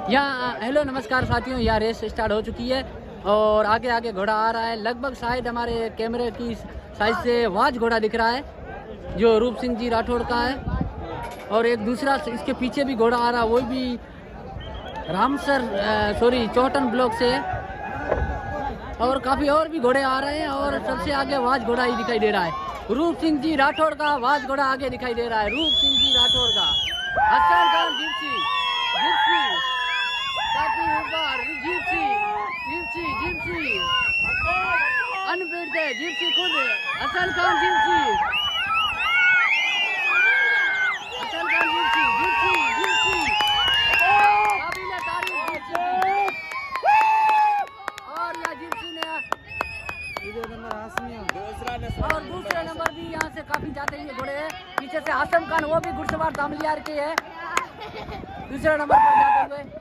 यहाँ हेलो नमस्कार साथियों, यहाँ रेस स्टार्ट हो चुकी है और आगे आगे घोड़ा आ रहा है। लगभग शायद हमारे कैमरे की साइज से वाज घोड़ा दिख रहा है जो रूप सिंह जी राठौड़ का है। और एक दूसरा इसके पीछे भी घोड़ा आ रहा है, वो भी चौटन ब्लॉक से है। और काफ़ी और भी घोड़े आ रहे हैं और सबसे आगे वाज घोड़ा ही दिखाई दे रहा है। रूप सिंह जी राठौड़ का वाज घोड़ा आगे दिखाई दे रहा है। रूप सिंह जी राठौड़ का हसन खान जिप्सी काफी ऊपर जिप्सी अनफिट है। जिप्सी खुद हसन खान जिप्सी काबिल तारीफ जिप्सी। और यह जिप्सी ने और दूसरे नंबर भी यहाँ से काफी जाते हुए घोड़े हैं। पीछे से आसम खान, वो भी घुड़सवार दामलियार के है, दूसरे नंबर पर जाते हुए।